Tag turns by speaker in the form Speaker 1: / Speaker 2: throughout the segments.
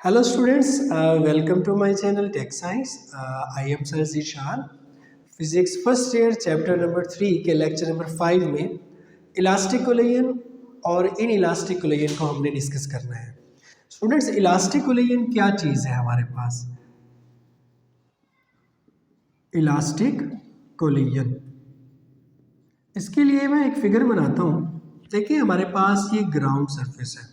Speaker 1: Hello students, welcome to my channel Tech Science. I am Sir Zishan. Physics first year chapter number 3 के lecture number 5 में elastic collision और in elastic collision को हमने discuss करना है। Students, elastic collision क्या चीज़ है हमारे पास? इलास्टिक कोलिजन, इसके लिए मैं एक फिगर बनाता हूँ। देखिए, हमारे पास ये ग्राउंड सरफेस है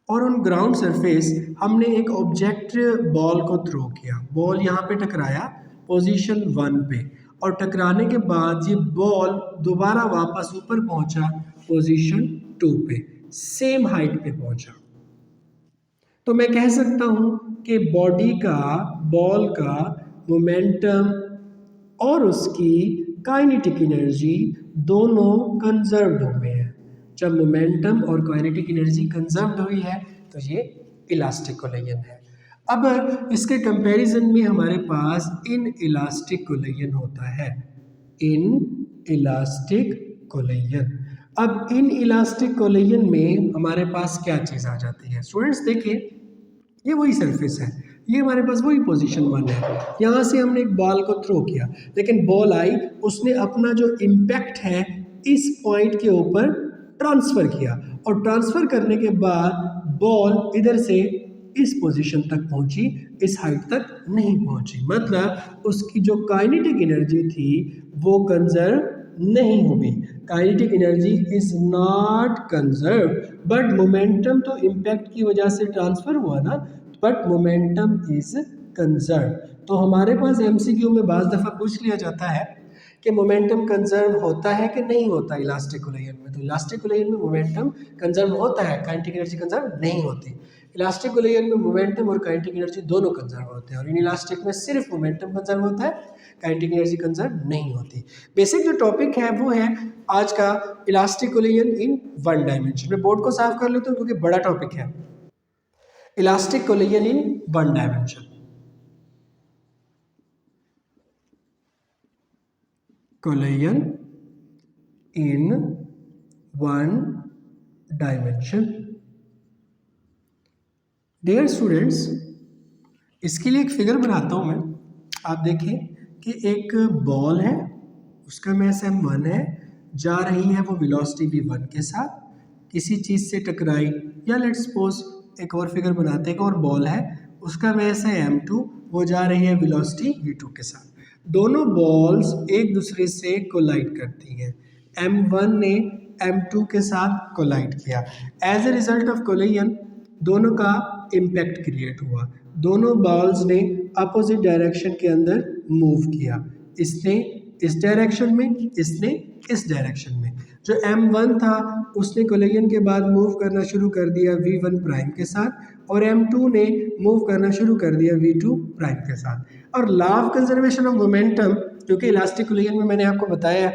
Speaker 1: और उन ग्राउंड सरफेस हमने एक ऑब्जेक्ट बॉल को थ्रो किया। बॉल यहाँ पे टकराया पोजीशन 1 पे और टकराने के बाद ये बॉल दोबारा वापस ऊपर पहुँचा पोजीशन 2 पे, सेम हाइट पे पहुँचा। तो मैं कह सकता हूँ कि बॉडी का, बॉल का मोमेंटम और उसकी काइनेटिक एनर्जी दोनों कंजर्व्ड हुए हैं। जब मोमेंटम और काइनेटिक एनर्जी कंजर्व्ड हुई है तो ये इलास्टिक कोलिजन है। अब इसके कंपैरिजन में हमारे पास इन इलास्टिक कोलिजन होता है। इन इलास्टिक कोलिजन, अब इन इलास्टिक कोलिजन में हमारे पास क्या चीज़ आ जाती है? स्टूडेंट्स देखिए, ये वही सरफेस है, ये हमारे पास वही पोजीशन 1 है। यहाँ से हमने एक बॉल को थ्रो किया, लेकिन बॉल आई, उसने अपना जो इम्पैक्ट है इस पॉइंट के ऊपर ट्रांसफ़र किया और ट्रांसफ़र करने के बाद बॉल इधर से इस पोजीशन तक पहुंची, इस हाइट तक नहीं पहुंची। मतलब उसकी जो काइनेटिक एनर्जी थी वो कंजर्व नहीं हुई। Kinetic energy is not conserve, but momentum तो इम्पैक्ट की वजह से ट्रांसफ़र हुआ ना, बट मोमेंटम इज कंजर्व। तो हमारे पास एमसीक्यू में बाज़ दफ़ा पूछ लिया जाता है कि मोमेंटम कंजर्व होता है कि नहीं होता इलास्टिक कोलिजन में। तो इलास्टिक कोलिजन में मोमेंटम कंजर्व होता है, काइनेटिक एनर्जी कंजर्व नहीं होती। इलास्टिक कोलिजन में मोमेंटम और काइनेटिक एनर्जी दोनों कंजर्व होते हैं और इन इलास्टिक में सिर्फ मोमेंटम कंजर्व होता है, काइनेटिक एनर्जी कंजर्व नहीं होती। बेसिक जो टॉपिक है वो है आज का इलास्टिक कोलिजन इन 1 डायमेंशन। मैं बोर्ड को साफ कर लेता हूँ क्योंकि बड़ा टॉपिक है। Elastic collision in 1 dimension, collision in 1 dimension. Dear students, इसके लिए एक फिगर बनाता हूँ मैं। आप देखिए कि एक बॉल है, उसका मास m1 है, जा रही है वो वेलोसिटी v1 के साथ, किसी चीज़ से टकराई, या लेट्स सपोज एक और फिगर बनाते हैं, एक और बॉल है, उसका मास है m2, वो जा रही है वेलोसिटी v2 के साथ। दोनों बॉल्स एक दूसरे से कोलाइड करती हैं। m1 ने m2 के साथ कोलाइड किया। As a result of collision दोनों का इम्पैक्ट क्रिएट हुआ। दोनों बॉल्स ने अपोजिट डायरेक्शन के अंदर मूव किया। इसने इस डायरेक्शन में, इसने इस डायरेक्शन में। जो m1 था उसने कोलिजन के बाद मूव करना शुरू कर दिया v1 प्राइम के साथ और m2 ने मूव करना शुरू कर दिया v2 प्राइम के साथ। और law of conservation of momentum, क्योंकि इलास्टिक कोलिजन में मैंने आपको बताया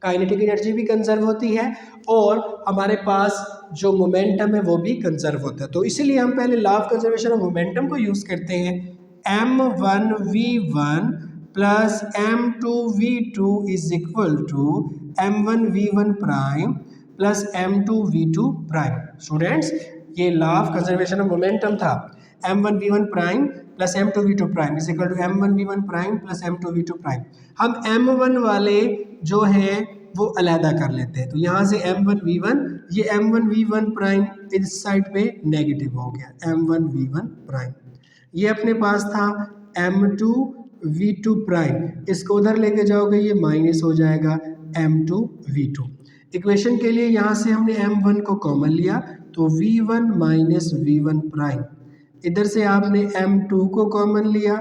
Speaker 1: काइनेटिक एनर्जी भी कंजर्व होती है और हमारे पास जो मोमेंटम है वो भी कंजर्व होता है, तो इसीलिए हम पहले law of conservation of momentum को यूज़ करते हैं। m1v1 plus m2v2 is equal to m1v1 prime plus m2v2 prime. Students, ये law of conservation of momentum था। m1v1 prime plus m2v2 prime is equal to m1v1 prime plus m2v2 prime. हम m1 वाले जो है वो अलहदा कर लेते हैं, तो यहाँ से m1v1, ये m1v1 प्राइम इस साइड पे नेगेटिव हो गया, m1v1 प्राइम। ये अपने पास था m2v2 प्राइम, इसको उधर लेके जाओगे ये माइनस हो जाएगा m2v2। इक्वेशन के लिए यहाँ से हमने m1 को कॉमन लिया तो v1 माइनस v1 प्राइम, इधर से आपने m2 को कॉमन लिया,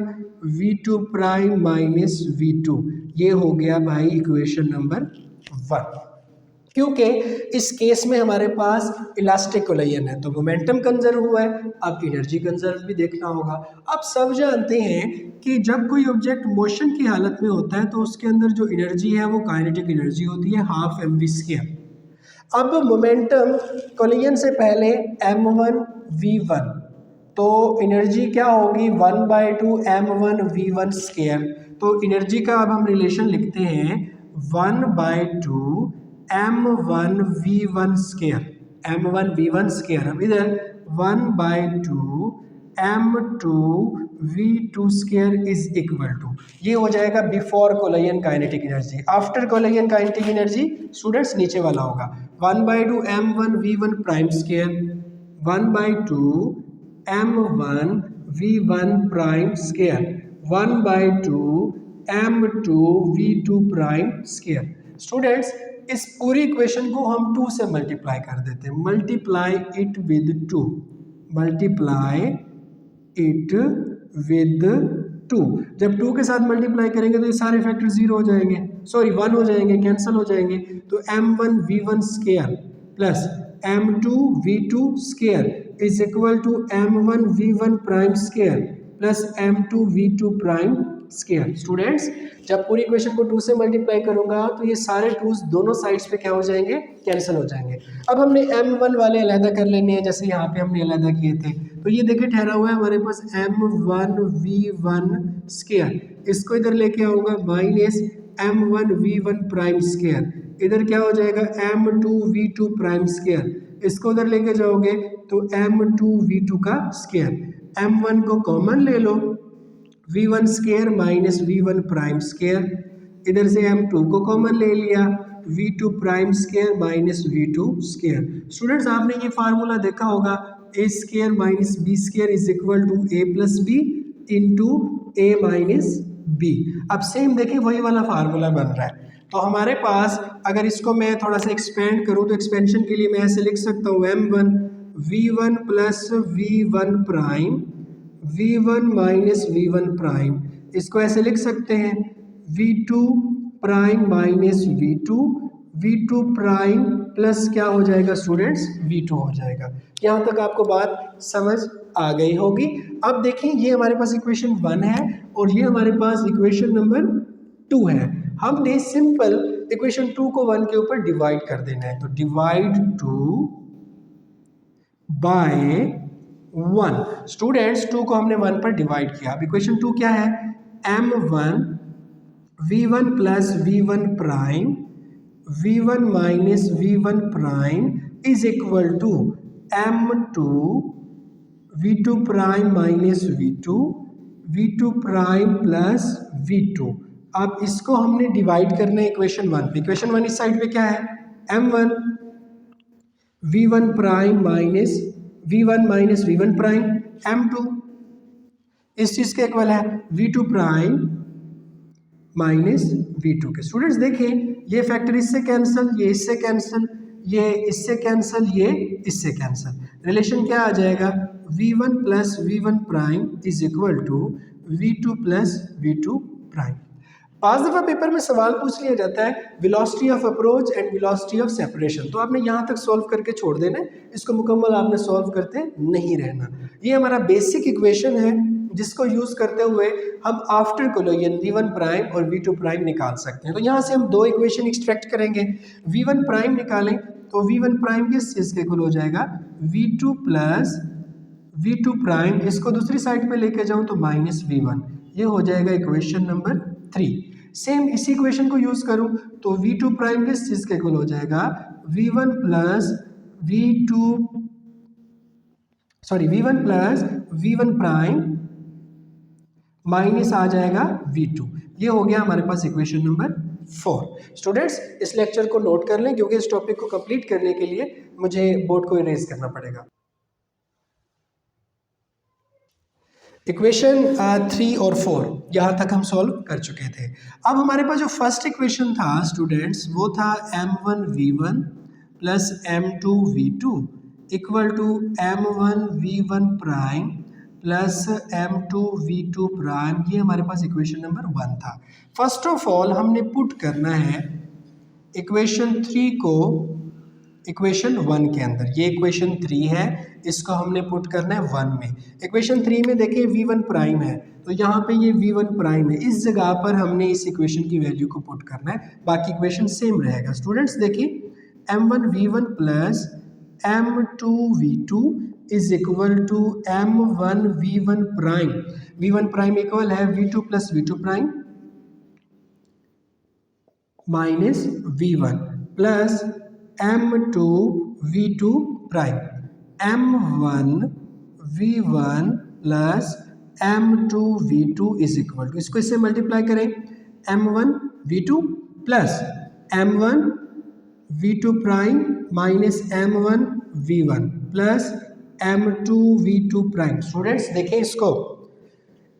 Speaker 1: v2 प्राइम माइनस v2, ये हो गया भाई इक्वेशन नंबर 1। क्योंकि इस केस में हमारे पास इलास्टिक कोलिजन है तो मोमेंटम कंजर्व हुआ है, अब एनर्जी कंजर्व भी देखना होगा। अब सब जानते हैं कि जब कोई ऑब्जेक्ट मोशन की हालत में होता है तो उसके अंदर जो एनर्जी है वो काइनेटिक एनर्जी होती है, हाफ mv²। अब मोमेंटम कोलिजन से पहले m1v1, तो एनर्जी क्या होगी 1/2 m1v1²। तो एनर्जी का अब हम रिलेशन लिखते हैं 1/2 m1v1²। m1v1², अब इधर 1/2 m2 v2 square is equal to, ये हो जाएगा before collision kinetic energy. After collision kinetic energy students नीचे वाला होगा 1/2 m1 v1 prime square 1/2 m1 v1 prime square 1/2 m2 v2 prime square. Students इस पूरी इक्वेशन को हम 2 से मल्टीप्लाई कर देते हैं, multiply it with 2, multiply it with 2। जब 2 के साथ मल्टीप्लाई करेंगे तो ये सारे फैक्टर 0 हो जाएंगे, सॉरी 1 हो जाएंगे, कैंसिल हो जाएंगे। तो m1 v1 square plus m2 v2 square is equal to m1 v1 prime square plus m2 v2 prime square. Students जब पूरी इक्वेशन को 2 से मल्टीप्लाई करूंगा तो ये सारे 2's दोनों साइड्स पे क्या हो जाएंगे, कैंसिल हो जाएंगे। अब हमने m1 वाले अलहदा कर लेने हैं, जैसे यहाँ पे हमने अलहदा किए थे। तो ये देखिए ठहरा हुआ है हमारे पास m1 v1 स्क्वायर, इसको इधर लेके आऊंगा minus m1 v1 prime square, इधर क्या हो जाएगा m2 v2 प्राइम स्क्वायर, इसको उधर लेके जाओगे तो m2 v2 का स्क्वायर, m1 को कॉमन ले लो v1 square minus v1 prime square, इधर से m2 को कॉमन ले लिया v2 prime square minus v2 square. Students आपने ये फार्मूला देखा होगा a square minus b square is equal to a plus B into a minus b। अब सेम देखिए वही वाला फार्मूला बन रहा है। तो हमारे पास अगर इसको मैं थोड़ा सा एक्सपेंड करूँ तो एक्सपेंशन के लिए मैं ऐसे लिख सकता हूँ m1 v1 plus v1 prime v1 minus v1 prime, इसको ऐसे लिख सकते हैं v2 prime minus v2 prime plus क्या हो जाएगा स्टूडेंट्स v2 हो जाएगा। यहाँ तक आपको बात समझ आ गई होगी। अब देखिए ये हमारे पास इक्वेशन 1 है और ये हमारे पास इक्वेशन नंबर 2 है। हमने सिंपल इक्वेशन 2 को 1 के ऊपर डिवाइड कर देना है, तो डिवाइड 2 बाय 1। स्टूडेंट्स 2 को हमने 1 पर डिवाइड किया। अब इक्वेशन 2 क्या है, m1 v1 plus v1 prime v1 minus v1 prime is equal to m2 v2 prime minus v2 prime plus v2। अब इसको हमने डिवाइड करना है इक्वेशन 1 पे। इक्वेशन 1 इस साइड पे क्या है, m1 v1 prime minus v1 prime m2 इस चीज के इक्वल है v2 प्राइम माइनस v2 के। स्टूडेंट्स देखिए ये फैक्टर इससे कैंसिल, ये इससे कैंसिल, ये इससे कैंसिल, ये इससे कैंसिल। रिलेशन क्या आ जाएगा, v1 plus v1 prime is equal to v2 plus v2 prime. 5 दफ़ा पेपर में सवाल पूछ लिया जाता है velocity of approach and velocity of separation, तो आपने यहाँ तक सॉल्व करके छोड़ देना है, इसको मुकम्मल आपने सॉल्व करते नहीं रहना। ये हमारा बेसिक इक्वेशन है जिसको यूज़ करते हुए हम आफ्टर कोलिजन v1 प्राइम और v2 प्राइम निकाल सकते हैं। तो यहाँ से हम 2 इक्वेशन एक्सट्रैक्ट करेंगे। v1 प्राइम निकालें तो v1 प्राइम किस चीज़ के इक्वल हो जाएगा, v2 प्लस v2 प्राइम, इसको दूसरी साइड पे लेके जाऊँ तो माइनस v1, ये हो जाएगा इक्वेशन नंबर 3। सेम इसी इक्वेशन को यूज़ करूँ तो v2 प्राइम किस चीज़ के इक्वल हो जाएगा, v1 plus v1 prime minus आ जाएगा v2, ये हो गया हमारे पास इक्वेशन नंबर 4। स्टूडेंट्स इस लेक्चर को नोट कर लें क्योंकि इस टॉपिक को कंप्लीट करने के लिए मुझे बोर्ड को इरेज करना पड़ेगा। इक्वेशन 3 और 4 यहाँ तक हम सॉल्व कर चुके थे। अब हमारे पास जो फर्स्ट इक्वेशन था स्टूडेंट्स वो था m1 v1 plus m2 v2 equal to m1 v1 prime plus m2 v2 prime, ये हमारे पास इक्वेशन नंबर 1 था। फर्स्ट ऑफ ऑल हमने पुट करना है इक्वेशन 3 को इक्वेशन 1 के अंदर। ये इक्वेशन 3 है, इसको हमने पुट करना है 1 में। इक्वेशन 3 में देखिए v1 प्राइम है तो यहाँ पे ये v1 प्राइम है, इस जगह पर हमने इस इक्वेशन की वैल्यू को पुट करना है, बाकी इक्वेशन सेम रहेगा। स्टूडेंट्स देखिए m1 v1 plus m2 v2 is equal to m1 v1 prime, v1 prime equal है v2 plus v2 prime minus v1 plus m2 v2 prime, m1 v1 plus M2V2 is equal to, इसको इससे multiply करें, M1V2 plus M1V2 prime minus M1V1 plus M2V2 prime. Students देखें इसको,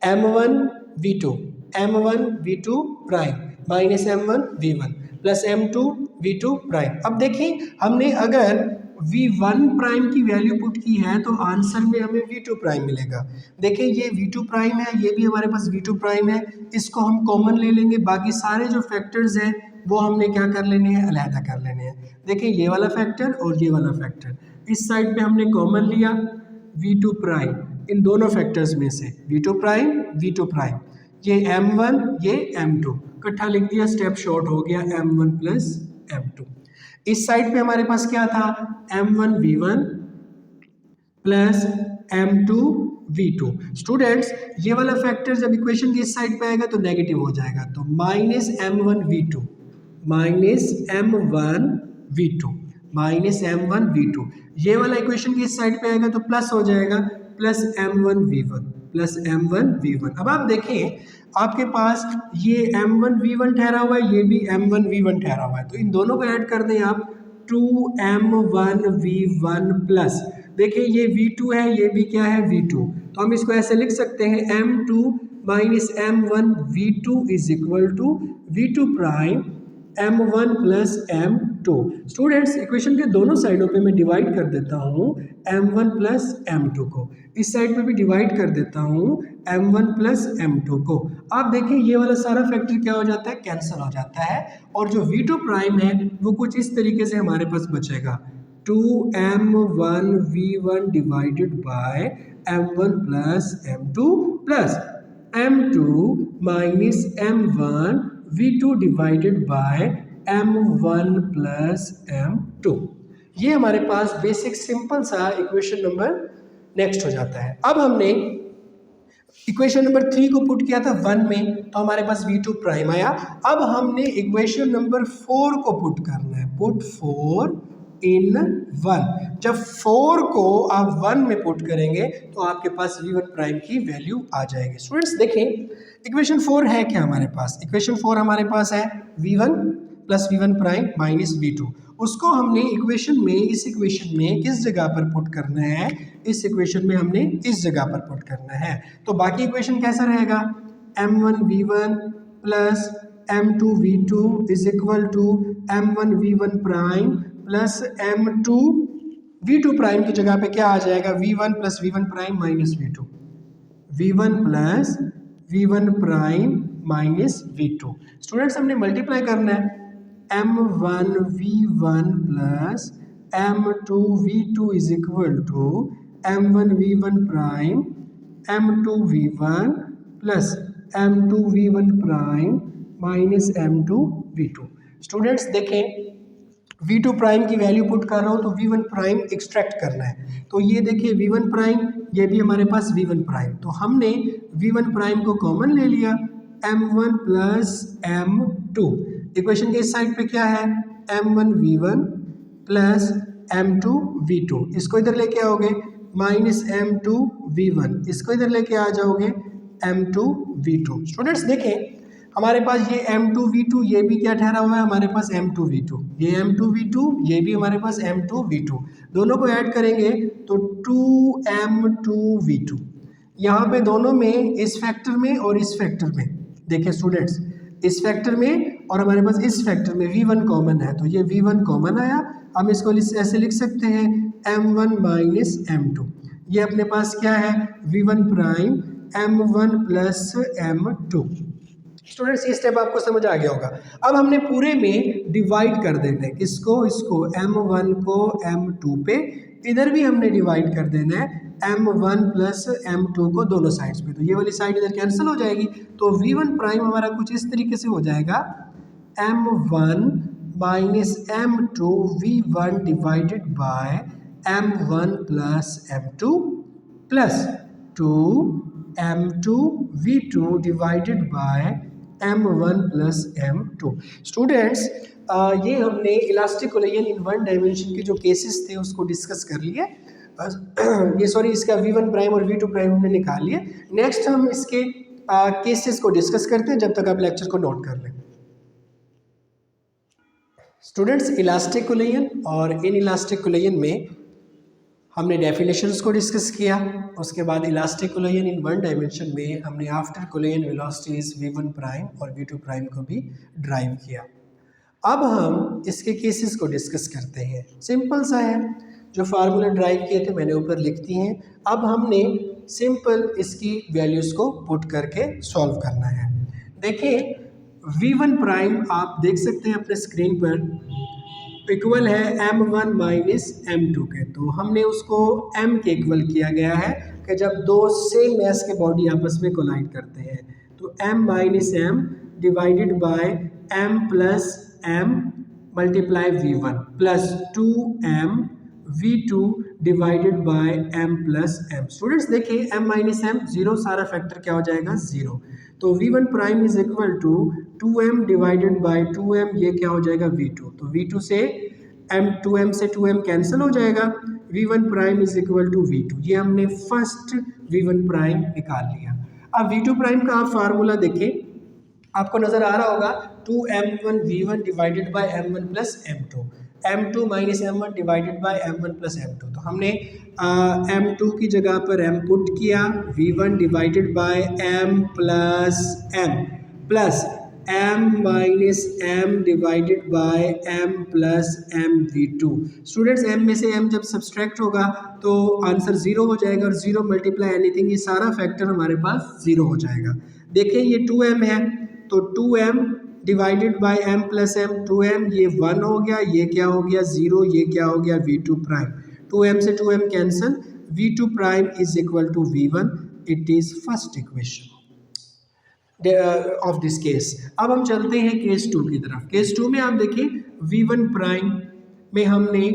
Speaker 1: M1V2 prime minus M1V1 plus M2V2 prime. अब देखें हमने अगर V1 prime की वैल्यू पुट की है तो आंसर में हमें V2 प्राइम मिलेगा। देखें ये V2 प्राइम है, ये भी हमारे पास V2 प्राइम है, इसको हम कॉमन ले लेंगे, बाकी सारे जो फैक्टर्स हैं वो हमने क्या कर लेने हैं, अलहदा कर लेने हैं। देखें ये वाला फैक्टर और ये वाला फैक्टर, इस साइड पे हमने कॉमन लिया V2 प्राइम, इन दोनों फैक्टर्स में से V2 प्राइम, ये M1 ये M2 इकट्ठा लिख दिया, स्टेप शॉर्ट हो गया M1 प्लस M2। इस साइड पे हमारे पास क्या था, M1V1 प्लस M2V2। स्टूडेंट्स ये वाला फैक्टर जब इक्वेशन की इस साइड पे आएगा तो नेगेटिव हो जाएगा, तो माइनस M1V2 ये वाला इक्वेशन की इस साइड पे आएगा तो प्लस हो जाएगा, प्लस M1V1। अब आप देखें आपके पास ये M1V1 ठहरा हुआ है, ये भी M1V1 ठहरा हुआ है, तो इन दोनों को ऐड कर दें आप, 2M1V1 प्लस, देखिए ये V2 है, ये भी क्या है V2, तो हम इसको ऐसे लिख सकते हैं M2 minus M1V2 is equal to V2 prime M1 plus M2। Students equation के दोनों साइडों पे मैं डिवाइड कर देता हूँ M1 प्लस M2 को, इस साइड पे भी डिवाइड कर देता हूँ M1 प्लस M2 को। आप देखें ये वाला सारा फैक्टर क्या हो जाता है, कैंसिल हो जाता है, और जो V2 प्राइम है वो कुछ इस तरीके से हमारे पास बचेगा, 2M1V1 divided by M1 plus M2 plus M2 minus M1 V2 divided by M1 plus M2। ये हमारे पास बेसिक सिंपल सा इक्वेशन नंबर नेक्स्ट हो जाता है। अब हमने इक्वेशन नंबर 3 को पुट किया था 1 में, तो हमारे पास V2 प्राइम आया। अब हमने इक्वेशन नंबर 4 को पुट करना है, पुट 4 इन 1। जब 4 को आप 1 में पुट करेंगे तो आपके पास V1 प्राइम की वैल्यू आ जाएगी। स्टूडेंट्स देखें इक्वेशन 4 है क्या हमारे पास, इक्वेशन 4 हमारे पास है V1 plus V1 prime minus V2। उसको हमने इक्वेशन में, इस इक्वेशन में किस जगह पर पुट करना है, इस इक्वेशन में हमने इस जगह पर पुट करना है। तो बाकी इक्वेशन कैसा रहेगा, M1V1 plus M2V2 is equal to M1V1 prime plus M2V2 prime की जगह पे क्या आ जाएगा, V1 plus V1 prime minus V2, V1 plus V1 prime minus V2। Students हमने मल्टीप्लाई करना है, M1V1 plus M2V2 is equal to M1V1 prime M2V1 plus M2V1 prime minus M2V2। Students देखें V2 प्राइम की value put कर रहा हूँ तो V1 prime extract करना है, तो ये देखिए V1 प्राइम, ये भी हमारे पास V1 प्राइम, तो हमने V1 प्राइम को कॉमन ले लिया, M1 प्लस M2। इक्वेशन के इस साइड पे क्या है, M1V1 प्लस M2V2, इसको इधर लेके आओगे माइनस M2V1, इसको इधर लेके आ जाओगे M2V2। स्टूडेंट्स देखें हमारे पास ये M2V2 ये भी क्या ठहरा हुआ है, हमारे पास M2V2, ये M2V2 ये भी हमारे पास M2V2, दोनों को ऐड करेंगे तो 2M2V2। यहाँ पे दोनों में, इस फैक्टर में और इस फैक्टर में, देखिए स्टूडेंट्स इस फैक्टर में और हमारे पास इस फैक्टर में V1 कॉमन है, तो ये V1 कॉमन आया। हम इसको ऐसे लिख सकते हैं M1 माइनस M2, ये अपने पास क्या है V1 prime M1 plus M2। Students ये स्टेप आपको समझ आ गया होगा। अब हमने पूरे में डिवाइड कर देना है, किसको, इसको M1 को M2 पे, इधर भी हमने डिवाइड कर देना है M1 प्लस M2 को दोनों साइड्स पे, तो ये वाली साइड इधर कैंसिल हो जाएगी, तो V1 प्राइम हमारा कुछ इस तरीके से हो जाएगा M1 minus M2 V1 divided by M1 plus M2 plus 2M2 V2 divided by M1 plus M2। Students ये हमने elastic collision in one dimension के जो केसेस थे उसको डिस्कस कर लिए। ये सॉरी इसका V1 प्राइम और V2 प्राइम हमने निकाल लिया। नेक्स्ट हम इसके केसेस को डिस्कस करते हैं, जब तक आप लेक्चर को नोट कर लें। स्टूडेंट्स, इलास्टिक कोलिजन और इन इलास्टिक कोलिजन में हमने डेफिनेशंस को डिस्कस किया। उसके बाद elastic collision in one dimension में हमने after collision velocities V1 prime और V2 प्राइम को भी ड्राइव किया। अब हम इसके केसेस को डिस्कस करते हैं। सिंपल सा है, जो फार्मूला ड्राइव किए थे मैंने ऊपर लिख दिए हैं। अब हमने सिंपल इसकी वैल्यूज़ को पुट करके सॉल्व करना है। देखिए V1 प्राइम आप देख सकते हैं अपने स्क्रीन पर इक्वल है M1 माइनस M2 के, तो हमने उसको M के इक्वल किया गया है कि जब दो सेम मैस के बॉडी आपस में कोलाइड करते हैं तो M minus M divided by M plus M multiply V1 plus 2M V2 divided by M plus M। Students देखिए M माइनस M जीरो, सारा फैक्टर क्या हो जाएगा जीरो, तो V1 prime is equal to 2M divided by 2M, ये क्या हो जाएगा V2, तो V2 से M 2M से 2M कैंसिल हो जाएगा, V1 prime is equal to V2। ये हमने फर्स्ट V1 प्राइम निकाल लिया। अब V2 प्राइम का आप फार्मूला देखिए, आपको नज़र आ रहा होगा 2M1 V1 divided by M1 plus M2, M2 minus M1 divided by M1 plus M2। तो हमने M2 की जगह पर M पुट किया, V1 divided by M plus M minus M divided by M plus M V2। Students M में से M जब subtract होगा तो आंसर ज़ीरो हो जाएगा, और ज़ीरो मल्टीप्लाई एनीथिंग, ये सारा फैक्टर हमारे पास ज़ीरो हो जाएगा। देखिए ये 2M है, तो 2M divided by M plus M, 2M ये 1 हो गया, ये क्या हो गया ज़ीरो, ये क्या हो गया V2 प्राइम, 2M से 2M cancel, V2 prime is equal to V1। It is first equation of this case. अब हम चलते हैं केस 2 की तरफ। केस 2 में आप देखिए V1 प्राइम में हमने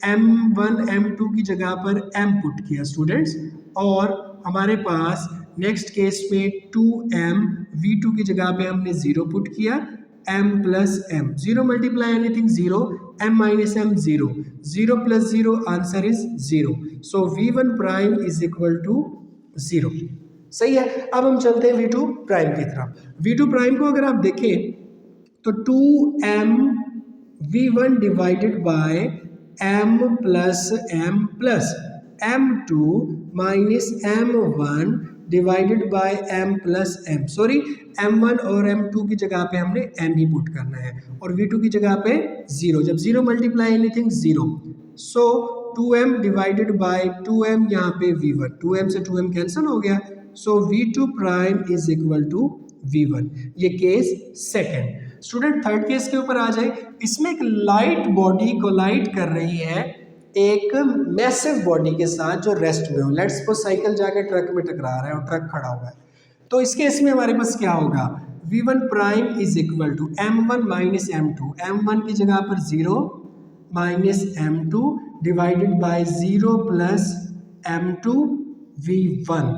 Speaker 1: M1 M2 की जगह पर M पुट किया स्टूडेंट्स, और हमारे पास नेक्स्ट केस में 2M V2 की जगह पे हमने 0 पुट किया, M plus M, 0 multiply anything 0, M minus M 0, 0 plus 0 answer is 0, so V1 prime is equal to 0। सही है। अब हम चलते हैं V2 प्राइम की तरफ। V2 प्राइम को अगर आप देखें तो 2M V1 divided by M plus M2 minus M1 divided by M plus M। Sorry, M1 और M2 की जगह पे हमने M ही पुट करना है, और V2 की जगह पे 0, जब 0 multiply anything 0, so 2M divided by 2M, यहाँ पे V1, 2M से 2M कैंसिल हो गया, so V2 prime is equal to V1। ये case second. Student third case के ऊपर आ जाए। इसमें एक लाइट बॉडी कोलाइड कर रही है एक मैसिव बॉडी के साथ जो रेस्ट में हो। लेट्स सपोज साइकिल जाके ट्रक में टकरा रहा है और ट्रक खड़ा हुआ है, तो इस केस में हमारे पास क्या होगा, V1 prime is equal to M1 minus M2, M1 की जगह पर 0 minus M2 divided by 0 plus M2 V1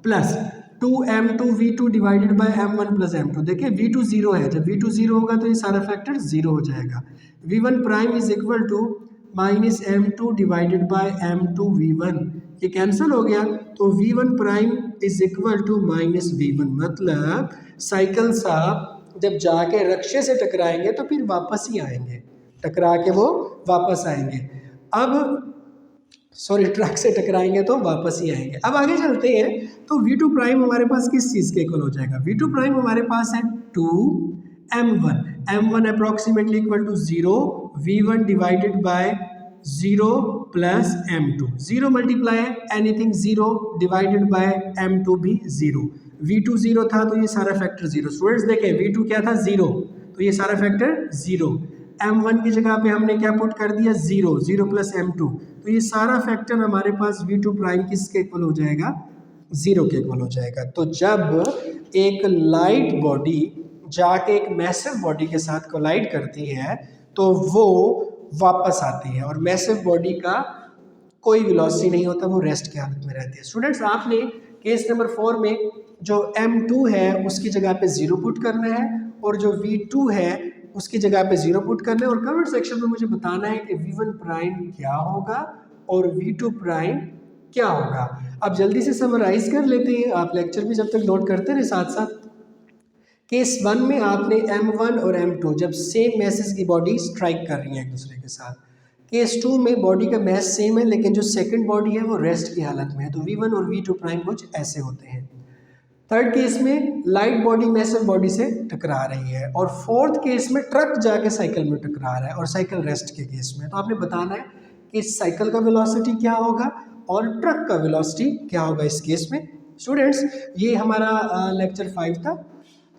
Speaker 1: plus 2M2 V2 divided by M1 plus M2। देखिए V2 0 है, जब V2 0 होगा तो ये सारा फैक्टर 0 हो जाएगा। V1 prime is equal to minus M2 divided by M2 V1, ये कैंसिल हो गया, तो V1 prime is equal to minus V1। मतलब साइकिल साहब जब जाके रक्शे से टकराएंगे तो फिर वापस ही आएंगे, टकरा के वो वापस आएंगे। अब सॉरी, ट्रक से टकराएंगे तो वापस ही आएंगे। अब आगे चलते हैं, तो V2 प्राइम हमारे पास किस चीज़ के इक्वल हो जाएगा, V2 प्राइम हमारे पास है 2M1, M1 approximately equal to 0, V1 divided by 0 plus M2, 0 multiply anything 0 divided by M2 भी 0, V2 0 था तो ये सारा फैक्टर 0। स्टूडेंट्स देखें V2 क्या था 0, तो ये सारा फैक्टर 0, M1 की जगह पे हमने क्या पुट कर दिया 0, 0 प्लस M2, तो ये सारा फैक्टर हमारे पास V2 प्राइम किसके इक्वल हो जाएगा, 0 के इक्वल हो जाएगा। तो जब एक लाइट बॉडी जाके एक मैसिव बॉडी के साथ कोलाइड करती है तो वो वापस आती है, और मैसिव बॉडी का कोई वेलोसिटी नहीं होता, वो रेस्ट की हालत में रहती है। स्टूडेंट्स आपने केस नंबर 4 में जो M2 है उसकी जगह पे 0 पुट करना है, और जो V2 है उसकी जगह पे 0 पुट करना है, और कमेंट सेक्शन में मुझे बताना है कि V1 प्राइम क्या होगा और V2 प्राइम क्या होगा। अब जल्दी से समराइज कर लेते हैं, आप लेक्चर भी जब तक नोट करते रहे साथ साथ। केस 1 में आपने M1 और M2 जब सेम मैसेज की बॉडी स्ट्राइक कर रही है एक दूसरे के साथ। केस 2 में बॉडी का मैस सेम है लेकिन जो सेकंड बॉडी है वो रेस्ट की हालत में है, तो V1 और V2 प्राइम कुछ ऐसे होते हैं। थर्ड केस में लाइट बॉडी मैसिव बॉडी से टकरा रही है, और फोर्थ केस में ट्रक जाके साइकिल में टकरा रहा है और साइकिल रेस्ट के केस में। तो आपने बताना है कि साइकिल का वेलोसिटी क्या होगा और ट्रक का वेलोसिटी क्या होगा इस केस में। स्टूडेंट्स, ये हमारा लेक्चर 5 था,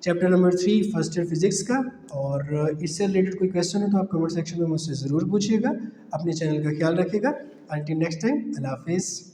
Speaker 1: chapter number 3 first year physics का। और इससे रिलेटेड कोई क्वेश्चन है तो आप कमेंट सेक्शन में मुझसे ज़रूर पूछिएगा। अपने चैनल का ख्याल रखिएगा। अंटिल नेक्स्ट टाइम, अल्लाह हाफिज़।